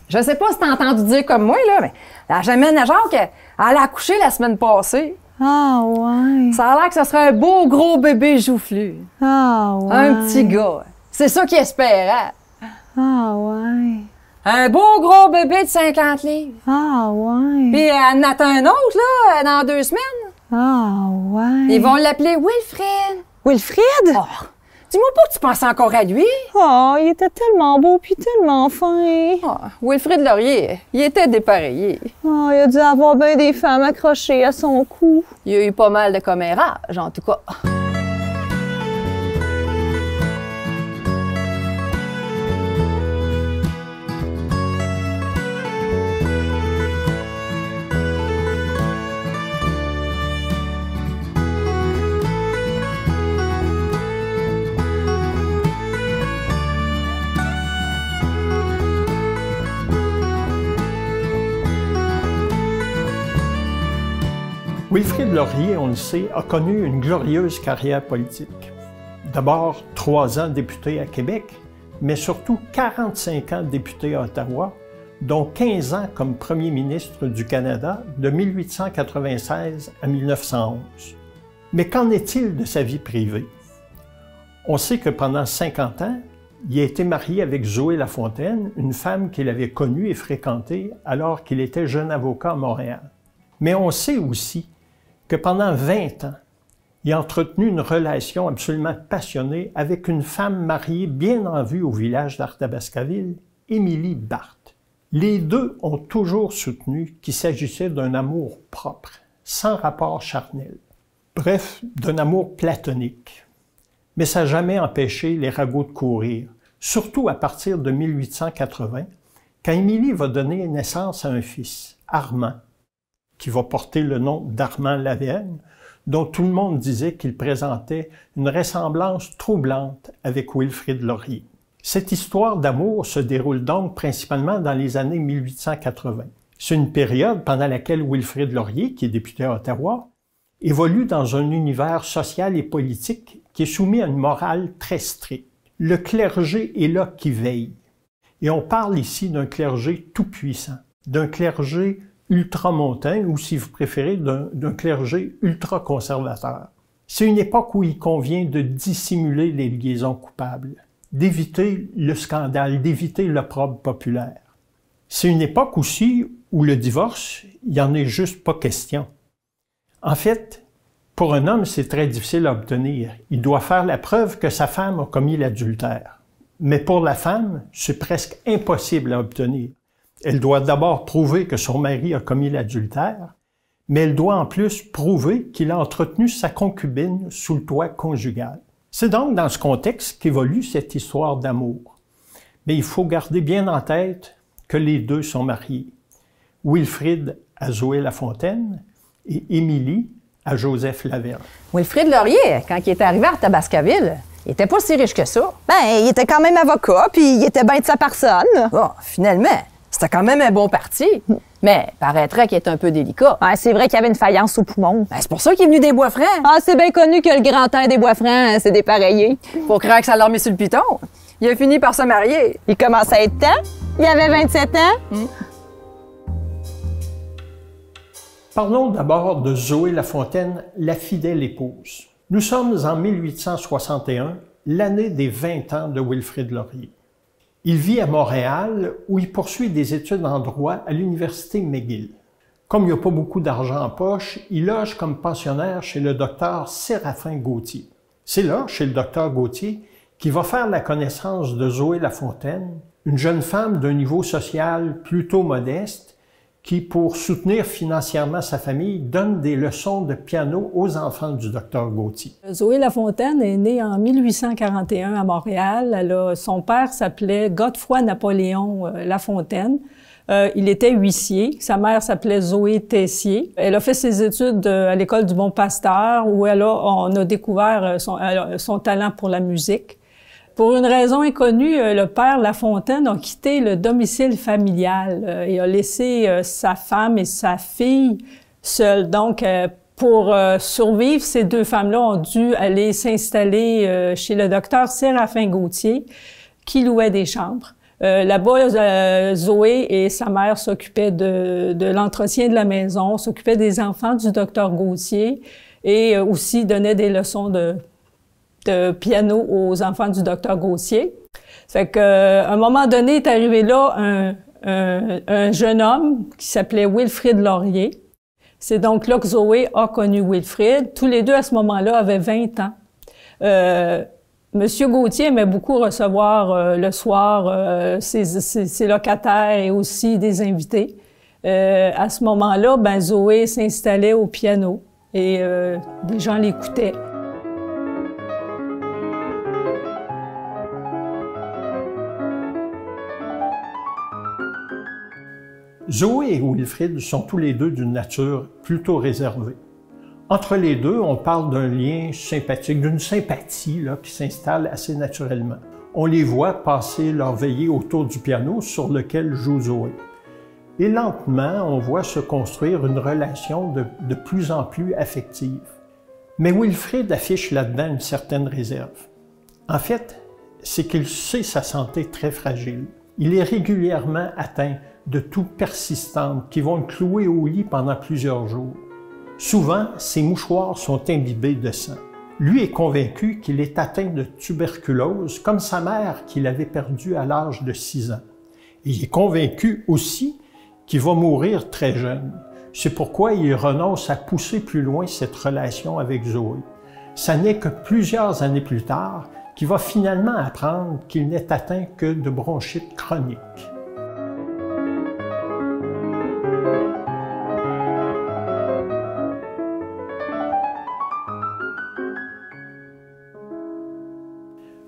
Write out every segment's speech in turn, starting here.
Je sais pas si t'as entendu dire comme moi, là, mais la Germaine à Jacques, elle a accouché la semaine passée. Ah, ouais. Ça a l'air que ce serait un beau gros bébé joufflu. Ah, ouais. Un petit gars. C'est ça qu'il espérait. Ah, ouais. Un beau gros bébé de 50 livres. Ah, ouais. Puis elle en attend un autre, là, dans 2 semaines. Ah, ouais. Ils vont l'appeler Wilfrid. Wilfrid? Oh, dis-moi pas que tu penses encore à lui. Oh, il était tellement beau puis tellement fin. Oh, Wilfrid Laurier, il était dépareillé. Oh, il a dû avoir bien des femmes accrochées à son cou. Il a eu pas mal de commérages, en tout cas. Wilfrid Laurier, on le sait, a connu une glorieuse carrière politique. D'abord 3 ans député à Québec, mais surtout 45 ans député à Ottawa, dont 15 ans comme premier ministre du Canada de 1896 à 1911. Mais qu'en est-il de sa vie privée? On sait que pendant 50 ans, il a été marié avec Zoé Lafontaine, une femme qu'il avait connue et fréquentée alors qu'il était jeune avocat à Montréal. Mais on sait aussi que pendant 20 ans, il a entretenu une relation absolument passionnée avec une femme mariée bien en vue au village d'Arthabascaville, Émilie Barthes. Les deux ont toujours soutenu qu'il s'agissait d'un amour propre, sans rapport charnel. Bref, d'un amour platonique. Mais ça n'a jamais empêché les ragots de courir, surtout à partir de 1880, quand Émilie va donner naissance à un fils, Armand, qui va porter le nom d'Armand Lavergne, dont tout le monde disait qu'il présentait une ressemblance troublante avec Wilfrid Laurier. Cette histoire d'amour se déroule donc principalement dans les années 1880. C'est une période pendant laquelle Wilfrid Laurier, qui est député à Ottawa, évolue dans un univers social et politique qui est soumis à une morale très stricte. Le clergé est là qui veille. Et on parle ici d'un clergé tout-puissant, d'un clergé ultramontain ou, si vous préférez, d'un clergé ultra-conservateur. C'est une époque où il convient de dissimuler les liaisons coupables, d'éviter le scandale, d'éviter l'opprobre populaire. C'est une époque aussi où le divorce, il n'y en est juste pas question. En fait, pour un homme, c'est très difficile à obtenir. Il doit faire la preuve que sa femme a commis l'adultère. Mais pour la femme, c'est presque impossible à obtenir. Elle doit d'abord prouver que son mari a commis l'adultère, mais elle doit en plus prouver qu'il a entretenu sa concubine sous le toit conjugal. C'est donc dans ce contexte qu'évolue cette histoire d'amour. Mais il faut garder bien en tête que les deux sont mariés. Wilfrid à Zoé Lafontaine et Émilie à Joseph Lavergne. Wilfrid Laurier, quand il est arrivé à Tabascaville, il était pas si riche que ça. Ben, il était quand même avocat, puis il était bien de sa personne. Bon, finalement, c'était quand même un bon parti. Mais paraîtrait qu'il est un peu délicat. Ouais, c'est vrai qu'il y avait une faïence au poumon. Ben, c'est pour ça qu'il est venu des Bois-Francs. Ah, c'est bien connu que le grand air des Bois-Francs, c'est dépareillé. Faut croire que ça l'a mis sur le piton. Il a fini par se marier. Il commence à être temps. Il avait 27 ans. Parlons d'abord de Zoé Lafontaine, la fidèle épouse. Nous sommes en 1861, l'année des 20 ans de Wilfrid Laurier. Il vit à Montréal où il poursuit des études en droit à l'université McGill. Comme il n'y a pas beaucoup d'argent en poche, il loge comme pensionnaire chez le docteur Séraphin Gauthier. C'est là, chez le docteur Gauthier, qu'il va faire la connaissance de Zoé Lafontaine, une jeune femme d'un niveau social plutôt modeste, qui, pour soutenir financièrement sa famille, donne des leçons de piano aux enfants du docteur Gauthier. Zoé Lafontaine est née en 1841 à Montréal. Son père s'appelait Godefroy-Napoléon Lafontaine. Il était huissier. Sa mère s'appelait Zoé Tessier. Elle a fait ses études à l'école du Bon Pasteur, où on a découvert son talent pour la musique. Pour une raison inconnue, le père Lafontaine a quitté le domicile familial et a laissé sa femme et sa fille seules. Donc, pour survivre, ces deux femmes-là ont dû aller s'installer chez le docteur Séraphin Gauthier, qui louait des chambres. Là-bas, Zoé et sa mère s'occupaient de l'entretien de la maison, s'occupaient des enfants du docteur Gauthier et aussi donnaient des leçons de piano aux enfants du docteur Gauthier. Fait qu'à un moment donné, est arrivé là un jeune homme qui s'appelait Wilfrid Laurier. C'est donc là que Zoé a connu Wilfrid. Tous les deux, à ce moment-là, avaient 20 ans. Monsieur Gauthier aimait beaucoup recevoir le soir ses locataires et aussi des invités. À ce moment-là, Zoé s'installait au piano et des gens l'écoutaient. Zoé et Wilfrid sont tous les deux d'une nature plutôt réservée. Entre les deux, on parle d'un lien sympathique, d'une sympathie là, qui s'installe assez naturellement. On les voit passer leur veillée autour du piano sur lequel joue Zoé. Et lentement, on voit se construire une relation de plus en plus affective. Mais Wilfrid affiche là-dedans une certaine réserve. En fait, c'est qu'il sait sa santé très fragile. Il est régulièrement atteint de toux persistantes qui vont le clouer au lit pendant plusieurs jours. Souvent, ses mouchoirs sont imbibés de sang. Lui est convaincu qu'il est atteint de tuberculose, comme sa mère qu'il avait perdue à l'âge de 6 ans. Et il est convaincu aussi qu'il va mourir très jeune. C'est pourquoi il renonce à pousser plus loin cette relation avec Zoé. Ça n'est que plusieurs années plus tard qu'il va finalement apprendre qu'il n'est atteint que de bronchite chronique.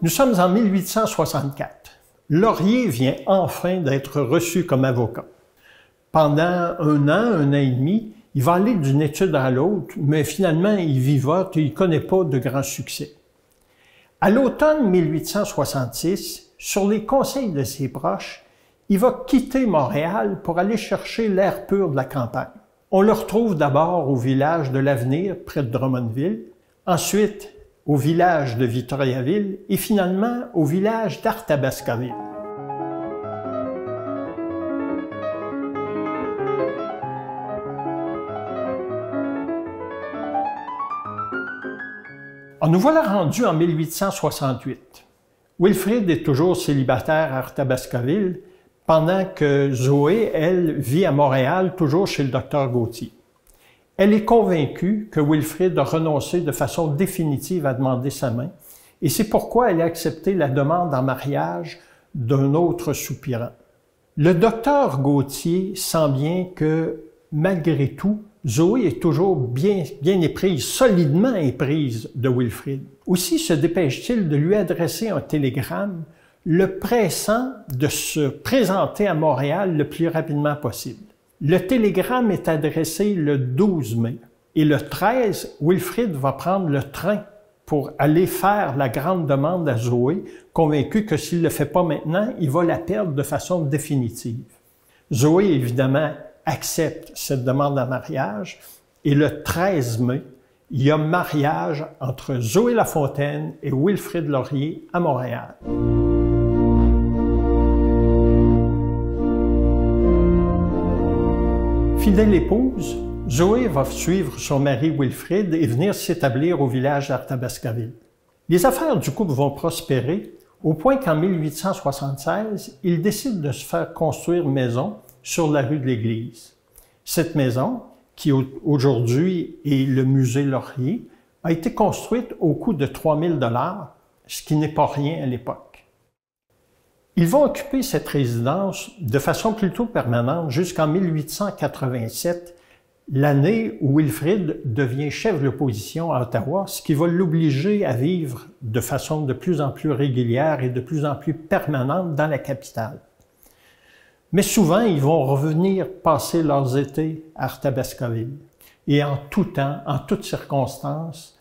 Nous sommes en 1864. Laurier vient enfin d'être reçu comme avocat. Pendant un an et demi, il va aller d'une étude à l'autre, mais finalement, il vivote et il ne connaît pas de grand succès. À l'automne 1866, sur les conseils de ses proches, il va quitter Montréal pour aller chercher l'air pur de la campagne. On le retrouve d'abord au village de l'Avenir, près de Drummondville, ensuite au village de Victoriaville et finalement au village d'Arthabascaville. Nous voilà rendus en 1868. Wilfrid est toujours célibataire à Arthabascaville, pendant que Zoé, elle, vit à Montréal, toujours chez le docteur Gauthier. Elle est convaincue que Wilfrid a renoncé de façon définitive à demander sa main, et c'est pourquoi elle a accepté la demande en mariage d'un autre soupirant. Le docteur Gauthier sent bien que, malgré tout, Zoé est toujours bien éprise, solidement éprise de Wilfrid. Aussi se dépêche-t-il de lui adresser un télégramme le pressant de se présenter à Montréal le plus rapidement possible. Le télégramme est adressé le 12 mai et le 13, Wilfrid va prendre le train pour aller faire la grande demande à Zoé, convaincu que s'il ne le fait pas maintenant, il va la perdre de façon définitive. Zoé, évidemment, accepte cette demande en mariage et le 13 mai, il y a mariage entre Zoé Lafontaine et Wilfrid Laurier à Montréal. Fidèle épouse, Zoé va suivre son mari Wilfrid et venir s'établir au village d'Arthabascaville. Les affaires du couple vont prospérer au point qu'en 1876, ils décident de se faire construire maison sur la rue de l'Église. Cette maison, qui aujourd'hui est le musée Laurier, a été construite au coût de 3 000 $, ce qui n'est pas rien à l'époque. Ils vont occuper cette résidence de façon plutôt permanente jusqu'en 1887, l'année où Wilfrid devient chef de l'opposition à Ottawa, ce qui va l'obliger à vivre de façon de plus en plus régulière et de plus en plus permanente dans la capitale. Mais souvent, ils vont revenir passer leurs étés à Arthabascaville. Et en tout temps, en toutes circonstances,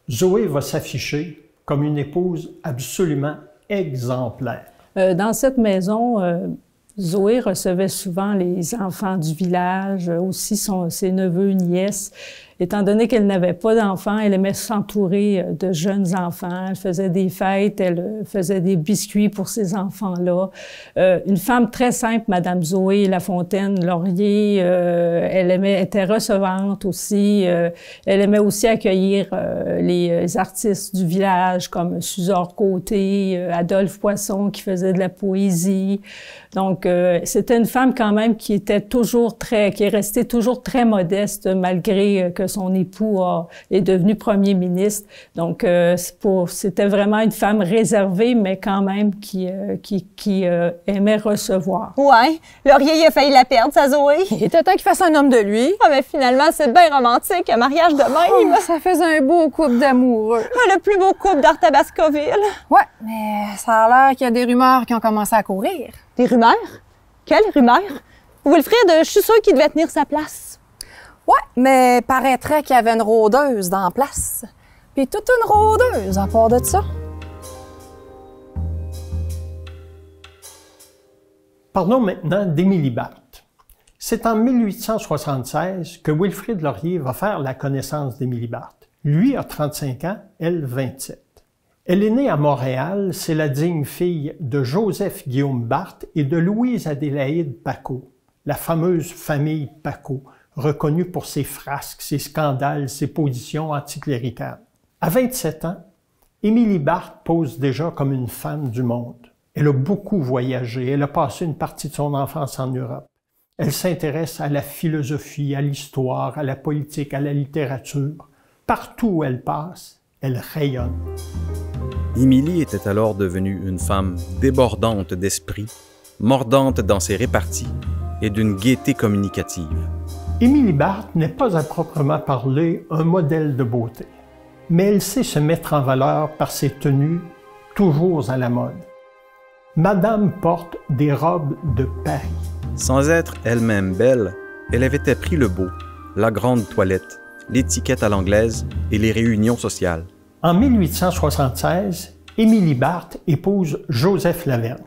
Zoé va s'afficher comme une épouse absolument exemplaire. Dans cette maison, Zoé recevait souvent les enfants du village, aussi ses neveux, nièces. étant donné qu'elle n'avait pas d'enfants, elle aimait s'entourer de jeunes enfants. Elle faisait des fêtes, elle faisait des biscuits pour ces enfants-là. Une femme très simple, Madame Zoé Lafontaine-Laurier, elle était recevante aussi. Elle aimait aussi accueillir les artistes du village comme Suzor Côté, Adolphe Poisson qui faisait de la poésie. Donc, c'était une femme quand même qui est restée toujours très modeste malgré que son époux est devenu premier ministre. Donc, c'était vraiment une femme réservée, mais quand même qui aimait recevoir. Ouais, Laurier, il a failli la perdre, sa Zoé. Il était temps qu'il fasse un homme de lui. Ah, mais finalement, c'est bien romantique, un mariage de même. Ça faisait un beau couple d'amoureux. Le plus beau couple d'Arthabascoville. Ouais, mais ça a l'air qu'il y a des rumeurs qui ont commencé à courir. Des rumeurs? Quelles rumeurs? Wilfrid, je suis sûre qu'il devait tenir sa place. Ouais, mais paraîtrait qu'il y avait une rôdeuse dans la place. Puis toute une rôdeuse à part de ça. Parlons maintenant d'Émilie Barthes. C'est en 1876 que Wilfrid Laurier va faire la connaissance d'Émilie Barthes. Lui a 35 ans, elle 27. Elle est née à Montréal, c'est la digne fille de Joseph-Guillaume Barthes et de Louise-Adélaïde Paquot, la fameuse famille Paquot, reconnue pour ses frasques, ses scandales, ses positions anticléricales. À 27 ans, Émilie Barthes pose déjà comme une femme du monde. Elle a beaucoup voyagé, elle a passé une partie de son enfance en Europe. Elle s'intéresse à la philosophie, à l'histoire, à la politique, à la littérature. Partout où elle passe, elle rayonne. Émilie était alors devenue une femme débordante d'esprit, mordante dans ses réparties et d'une gaieté communicative. Émilie Barthes n'est pas à proprement parler un modèle de beauté, mais elle sait se mettre en valeur par ses tenues toujours à la mode. Madame porte des robes de Paris. Sans être elle-même belle, elle avait appris le beau, la grande toilette, l'étiquette à l'anglaise et les réunions sociales. En 1876, Émilie Barthes épouse Joseph Lavergne.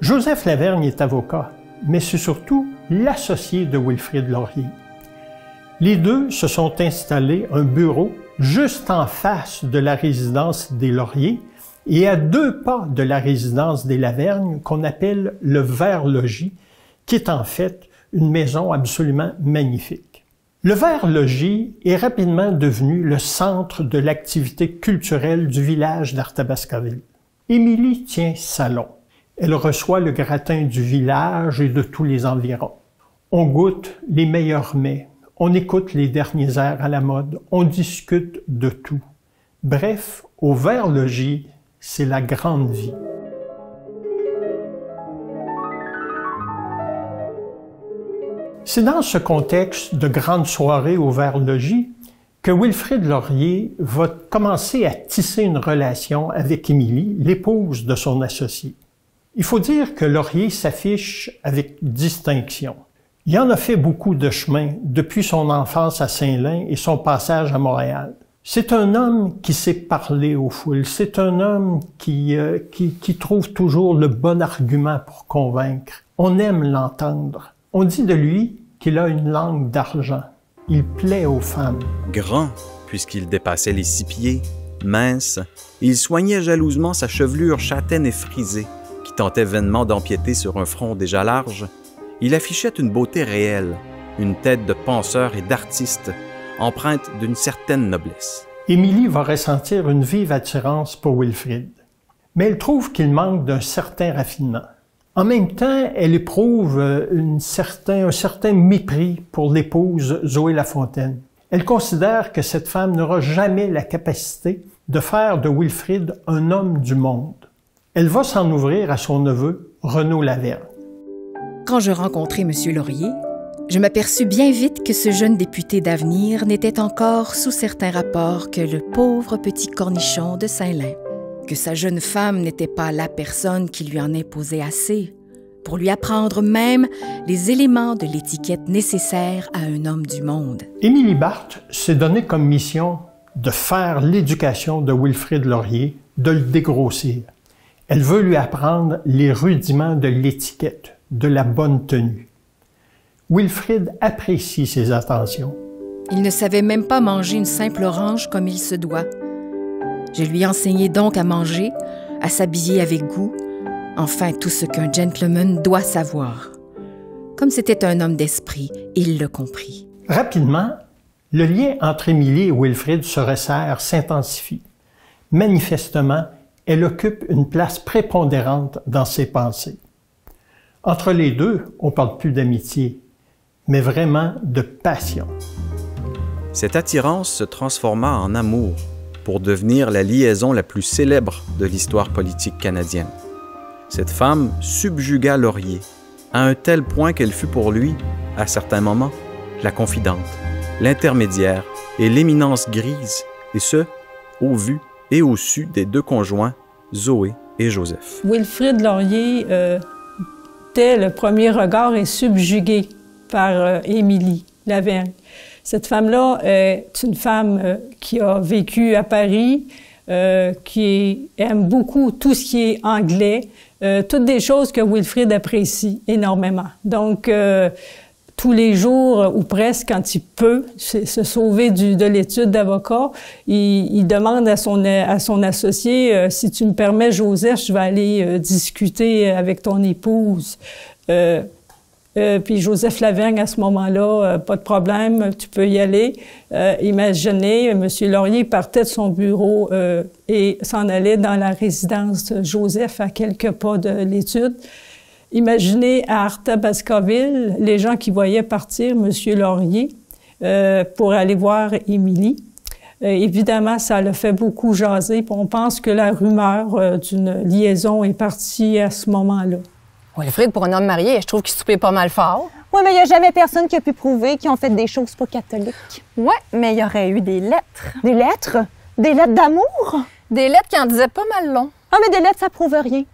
Joseph Lavergne est avocat, mais c'est surtout l'associé de Wilfrid Laurier. Les deux se sont installés un bureau juste en face de la résidence des Laurier et à 2 pas de la résidence des Lavergne qu'on appelle le Vert-Logis, qui est en fait une maison absolument magnifique. Le Vert-Logis est rapidement devenu le centre de l'activité culturelle du village d'Arthabascoville. Émilie tient salon. Elle reçoit le gratin du village et de tous les environs. On goûte les meilleurs mets, on écoute les derniers airs à la mode, on discute de tout. Bref, au Vert-Logis, c'est la grande vie. C'est dans ce contexte de grandes soirées au Vert-Logis que Wilfrid Laurier va commencer à tisser une relation avec Émilie, l'épouse de son associé. Il faut dire que Laurier s'affiche avec distinction. Il en a fait beaucoup de chemin depuis son enfance à Saint-Lin et son passage à Montréal. C'est un homme qui sait parler aux foules. C'est un homme qui trouve toujours le bon argument pour convaincre. On aime l'entendre. On dit de lui qu'il a une langue d'argent. Il plaît aux femmes. Grand, puisqu'il dépassait les 6 pieds, mince, il soignait jalousement sa chevelure châtaine et frisée, qui tentait vainement d'empiéter sur un front déjà large. Il affichait une beauté réelle, une tête de penseur et d'artiste, empreinte d'une certaine noblesse. Émilie va ressentir une vive attirance pour Wilfrid, mais elle trouve qu'il manque d'un certain raffinement. En même temps, elle éprouve un certain mépris pour l'épouse Zoé Lafontaine. Elle considère que cette femme n'aura jamais la capacité de faire de Wilfrid un homme du monde. Elle va s'en ouvrir à son neveu, Renaud Lavergne. Quand je rencontrai M. Laurier, je m'aperçus bien vite que ce jeune député d'avenir n'était encore sous certains rapports que le pauvre petit cornichon de Saint-Lin, que sa jeune femme n'était pas la personne qui lui en imposait assez, pour lui apprendre même les éléments de l'étiquette nécessaire à un homme du monde. Émilie Barthes s'est donné comme mission de faire l'éducation de Wilfrid Laurier, de le dégrossir. Elle veut lui apprendre les rudiments de l'étiquette, de la bonne tenue. Wilfrid apprécie ses attentions. Il ne savait même pas manger une simple orange comme il se doit. Je lui enseignai donc à manger, à s'habiller avec goût, enfin tout ce qu'un gentleman doit savoir. Comme c'était un homme d'esprit, il le comprit. Rapidement, le lien entre Émilie et Wilfrid se resserre, s'intensifie. Manifestement, elle occupe une place prépondérante dans ses pensées. Entre les deux, on ne parle plus d'amitié, mais vraiment de passion. Cette attirance se transforma en amour pour devenir la liaison la plus célèbre de l'histoire politique canadienne. Cette femme subjugua Laurier à un tel point qu'elle fut pour lui, à certains moments, la confidente, l'intermédiaire et l'éminence grise, et ce, au vu et au su des deux conjoints, Zoé et Joseph. Wilfrid Laurier, dès le premier regard, est subjugué par Émilie Lavergne. Cette femme-là est une femme qui a vécu à Paris, qui aime beaucoup tout ce qui est anglais, toutes des choses que Wilfrid apprécie énormément. Donc, tous les jours, ou presque, quand il peut se sauver de l'étude d'avocat, il demande à son associé, si tu me permets, Joseph, je vais aller discuter avec ton épouse. Puis Joseph Lavergne, à ce moment-là, pas de problème, tu peux y aller. Imaginez, M. Laurier partait de son bureau et s'en allait dans la résidence Joseph à quelques pas de l'étude. Imaginez à Arthabascaville, les gens qui voyaient partir M. Laurier pour aller voir Émilie. Évidemment, ça l'a fait beaucoup jaser. On pense que la rumeur d'une liaison est partie à ce moment-là. Wilfrid, pour un homme marié, je trouve qu'il soupait pas mal fort. Oui, mais il n'y a jamais personne qui a pu prouver qu'ils ont fait des choses pas catholiques. Ouais, mais il y aurait eu des lettres. Des lettres? Des lettres d'amour? Des lettres qui en disaient pas mal long. Ah, mais des lettres, ça prouve rien.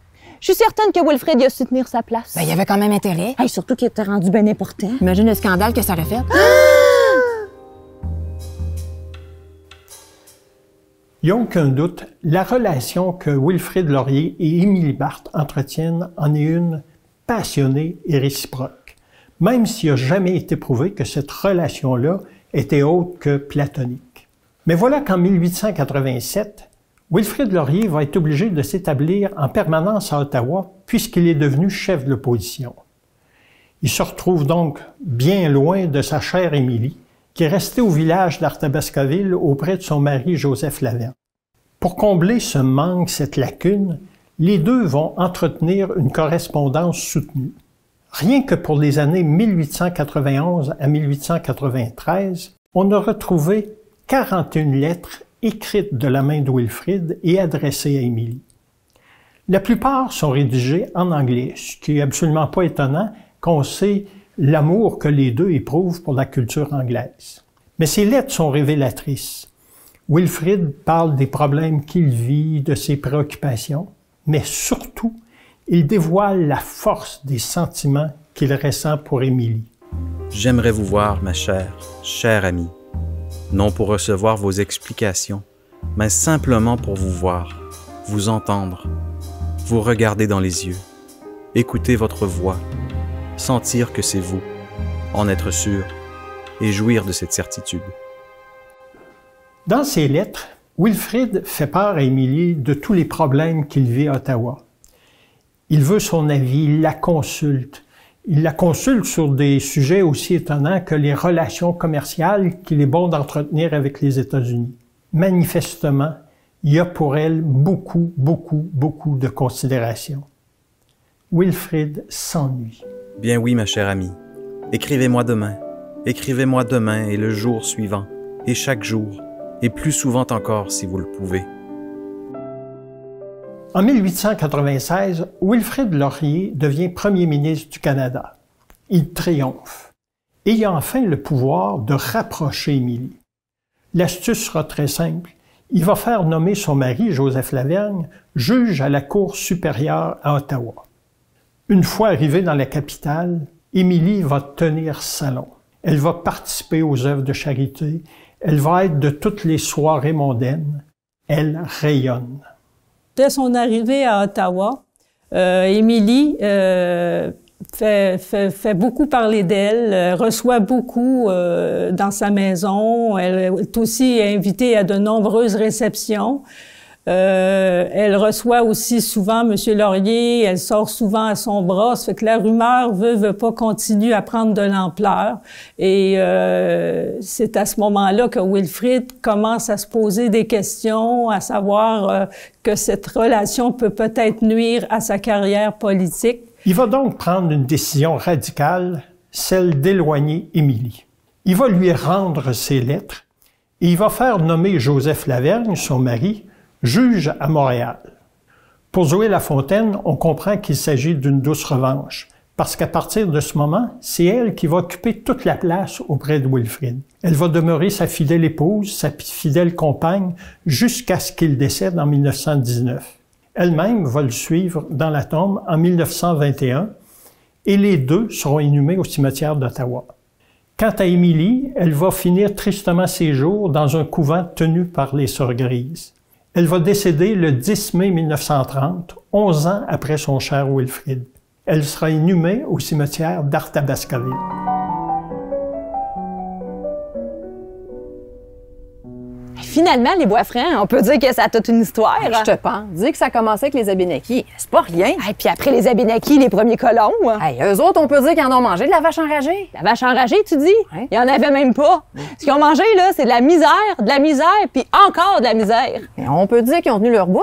Je suis certaine que Wilfrid y a su tenir sa place. Ben, il y avait quand même intérêt. Hey, surtout qu'il était rendu bien important. Imagine le scandale que ça aurait fait. Il n'y a aucun doute, la relation que Wilfrid Laurier et Émilie Barthe entretiennent en est une passionnée et réciproque, même s'il n'a jamais été prouvé que cette relation-là était autre que platonique. Mais voilà qu'en 1887, Wilfrid Laurier va être obligé de s'établir en permanence à Ottawa puisqu'il est devenu chef de l'opposition. Il se retrouve donc bien loin de sa chère Émilie, qui est restée au village d'Arthabascaville auprès de son mari Joseph Lavergne. Pour combler ce manque, cette lacune, les deux vont entretenir une correspondance soutenue. Rien que pour les années 1891 à 1893, on a retrouvé 41 lettres écrites de la main de Wilfrid et adressées à Émilie. La plupart sont rédigées en anglais, ce qui est absolument pas étonnant quand on sait l'amour que les deux éprouvent pour la culture anglaise. Mais ces lettres sont révélatrices. Wilfrid parle des problèmes qu'il vit, de ses préoccupations, mais surtout, il dévoile la force des sentiments qu'il ressent pour Émilie. J'aimerais vous voir, ma chère amie, non pour recevoir vos explications, mais simplement pour vous voir, vous entendre, vous regarder dans les yeux, écouter votre voix, sentir que c'est vous, en être sûr et jouir de cette certitude. Dans ses lettres, Wilfrid fait part à Émilie de tous les problèmes qu'il vit à Ottawa. Il veut son avis, il la consulte. Il la consulte sur des sujets aussi étonnants que les relations commerciales qu'il est bon d'entretenir avec les États-Unis. Manifestement, il y a pour elle beaucoup de considération. Wilfrid s'ennuie. Bien oui, ma chère amie. Écrivez-moi demain et le jour suivant, et chaque jour, et plus souvent encore si vous le pouvez. En 1896, Wilfrid Laurier devient premier ministre du Canada. Il triomphe et il a enfin le pouvoir de rapprocher Émilie. L'astuce sera très simple. Il va faire nommer son mari, Joseph Lavergne, juge à la Cour supérieure à Ottawa. Une fois arrivée dans la capitale, Émilie va tenir salon. Elle va participer aux œuvres de charité. Elle va être de toutes les soirées mondaines. Elle rayonne. Dès son arrivée à Ottawa, Émilie fait beaucoup parler d'elle, reçoit beaucoup dans sa maison. Elle est aussi invitée à de nombreuses réceptions. Elle reçoit aussi souvent M. Laurier, elle sort souvent à son bras, ça fait que la rumeur veut pas continue à prendre de l'ampleur. Et c'est à ce moment-là que Wilfrid commence à se poser des questions, à savoir que cette relation peut peut-être nuire à sa carrière politique. Il va donc prendre une décision radicale, celle d'éloigner Émilie. Il va lui rendre ses lettres et il va faire nommer Joseph Lavergne, son mari, juge à Montréal. Pour Zoé Lafontaine, on comprend qu'il s'agit d'une douce revanche, parce qu'à partir de ce moment, c'est elle qui va occuper toute la place auprès de Wilfrid. Elle va demeurer sa fidèle épouse, sa fidèle compagne, jusqu'à ce qu'il décède en 1919. Elle-même va le suivre dans la tombe en 1921, et les deux seront inhumés au cimetière d'Ottawa. Quant à Émilie, elle va finir tristement ses jours dans un couvent tenu par les Sœurs Grises. Elle va décéder le 10 mai 1930, 11 ans après son cher Wilfrid. Elle sera inhumée au cimetière d'Arthabascaville. Finalement, les Boisfrancs, on peut dire que ça a toute une histoire. Je te pense. Dis que ça a commencé avec les Abénaquis. C'est pas rien. Et puis après les Abénaquis, les premiers colons. Hey, eux autres, on peut dire qu'ils en ont mangé de la vache enragée. La vache enragée, tu dis? Hein? Il y en avait même pas. Ce qu'ils ont mangé, là, c'est de la misère, puis encore de la misère. Et on peut dire qu'ils ont tenu leur bout.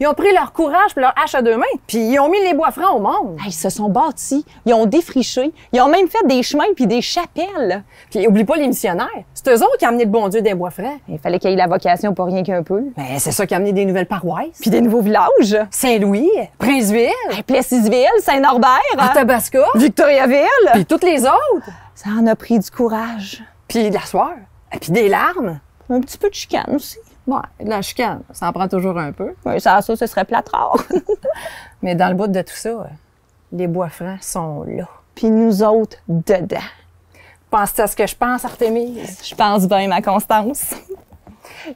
Ils ont pris leur courage et leur hache à deux mains, puis ils ont mis les Boisfrancs au monde. Ils se sont bâtis, ils ont défriché, ils ont même fait des chemins puis des chapelles. Puis oublie pas les missionnaires. C'est eux autres qui ont amené le bon Dieu des Boisfrancs. Il fallait qu'il y ait la vocation pour rien qu'un peu. Ben, c'est ça qui a amené des nouvelles paroisses. Puis des nouveaux villages. Saint-Louis, Princeville, Plessisville, Saint-Norbert, Athabasca, Victoriaville. puis toutes les autres. Ça en a pris du courage. Puis de la sueur, et puis des larmes. Un petit peu de chicane aussi. Ouais, de la chicane, ça en prend toujours un peu. Oui, ça, ce serait plate rare. Mais dans le bout de tout ça, les Boisfrancs sont là. Puis nous autres, dedans. Penses-tu à ce que je pense, Artémise? Je pense bien, ma Constance.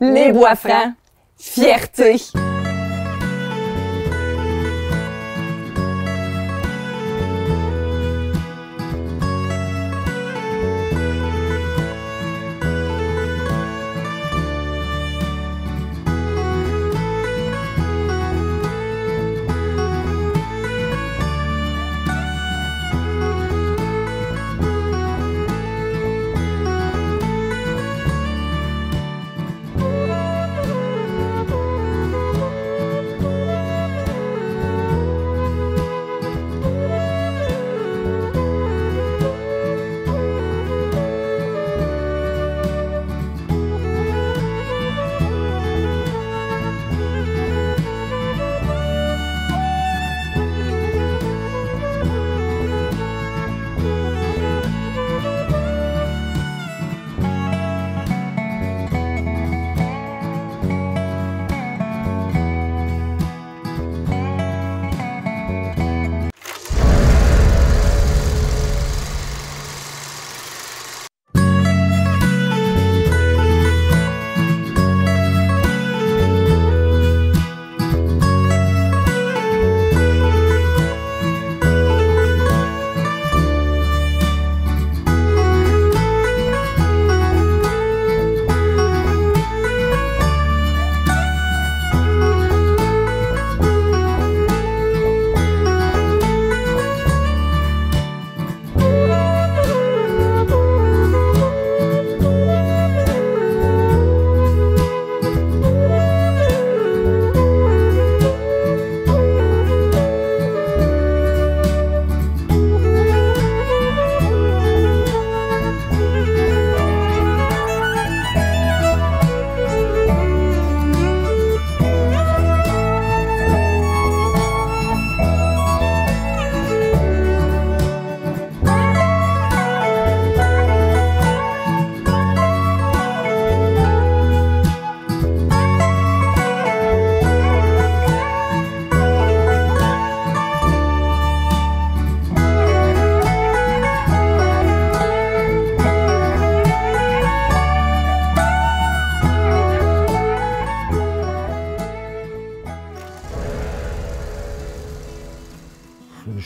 Les Boisfrancs, fierté.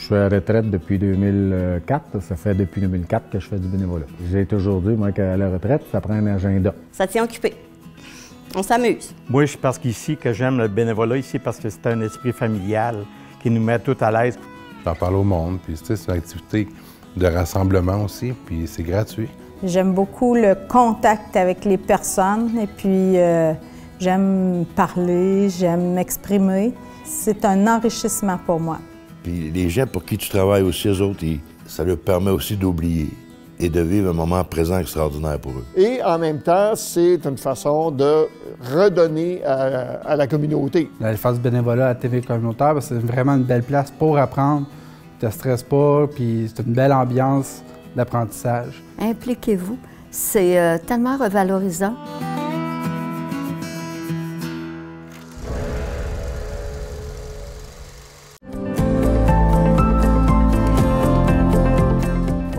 suis à la retraite depuis 2004. Ça fait depuis 2004 que je fais du bénévolat. J'ai toujours dit, moi, qu'à la retraite, ça prend un agenda. Ça tient occupé. On s'amuse. Moi, je pense qu'ici, que j'aime le bénévolat ici parce que c'est un esprit familial qui nous met tout à l'aise. J'en parle au monde, puis c'est une activité de rassemblement aussi, puis c'est gratuit. J'aime beaucoup le contact avec les personnes et puis j'aime parler, j'aime m'exprimer. C'est un enrichissement pour moi. Puis les gens pour qui tu travailles aussi, eux autres, ça leur permet aussi d'oublier et de vivre un moment présent extraordinaire pour eux. Et en même temps, c'est une façon de redonner à la communauté. D'aller faire du bénévolat à la TV communautaire, c'est vraiment une belle place pour apprendre. Tu ne te stresses pas, puis c'est une belle ambiance d'apprentissage. Impliquez-vous, c'est tellement revalorisant.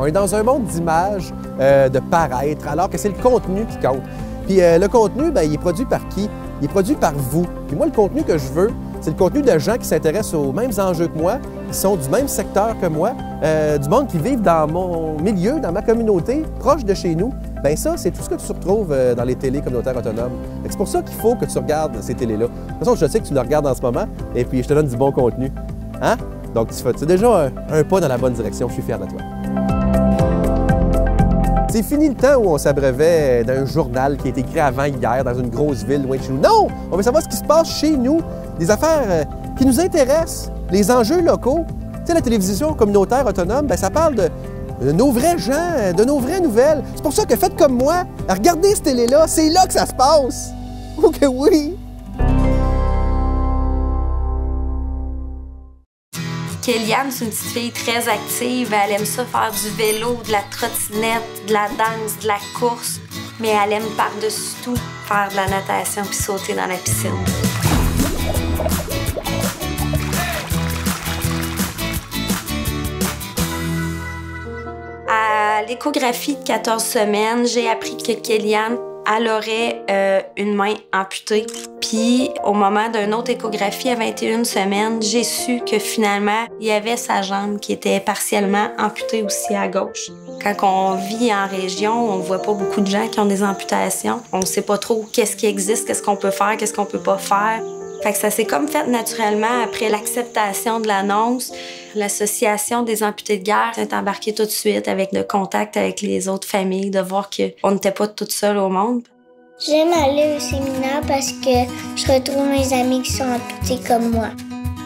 On est dans un monde d'images, de paraître, alors que c'est le contenu qui compte. Puis le contenu, bien, il est produit par qui? Il est produit par vous. Puis moi, le contenu que je veux, c'est le contenu de gens qui s'intéressent aux mêmes enjeux que moi, qui sont du même secteur que moi, du monde qui vivent dans mon milieu, dans ma communauté, proche de chez nous. Bien ça, c'est tout ce que tu retrouves dans les télés communautaires autonomes. C'est pour ça qu'il faut que tu regardes ces télés-là. De toute façon, je sais que tu le regardes en ce moment, et puis je te donne du bon contenu. Hein? Donc, c'est déjà un pas dans la bonne direction. Je suis fier de toi. C'est fini le temps où on s'abreuvait d'un journal qui a été écrit avant hier dans une grosse ville loin de chez nous. Non! On veut savoir ce qui se passe chez nous, des affaires qui nous intéressent, les enjeux locaux. Tu sais, la télévision communautaire autonome, bien, ça parle de nos vrais gens, de nos vraies nouvelles. C'est pour ça que faites comme moi, regardez cette télé-là, c'est là que ça se passe. Oh que oui! Kéliane, c'est une petite fille très active. Elle aime ça faire du vélo, de la trottinette, de la danse, de la course. Mais elle aime par-dessus tout faire de la natation puis sauter dans la piscine. À l'échographie de 14 semaines, j'ai appris que Kéliane, elle aurait une main amputée. Puis, au moment d'une autre échographie à 21 semaines, j'ai su que finalement, il y avait sa jambe qui était partiellement amputée aussi à gauche. Quand on vit en région, on voit pas beaucoup de gens qui ont des amputations. On sait pas trop qu'est-ce qui existe, qu'est-ce qu'on peut faire, qu'est-ce qu'on peut pas faire. Fait que ça s'est comme fait naturellement après l'acceptation de l'annonce. L'Association des amputés de guerre s'est embarquée tout de suite avec le contact avec les autres familles, de voir qu'on n'était pas toutes seules au monde. J'aime aller au séminaire parce que je retrouve mes amis qui sont amputés comme moi.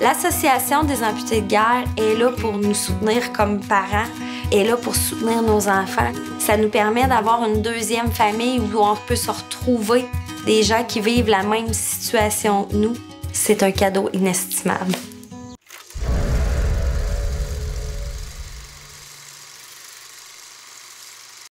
L'Association des amputés de guerre est là pour nous soutenir comme parents, est là pour soutenir nos enfants. Ça nous permet d'avoir une deuxième famille où on peut se retrouver des gens qui vivent la même situation que nous. C'est un cadeau inestimable.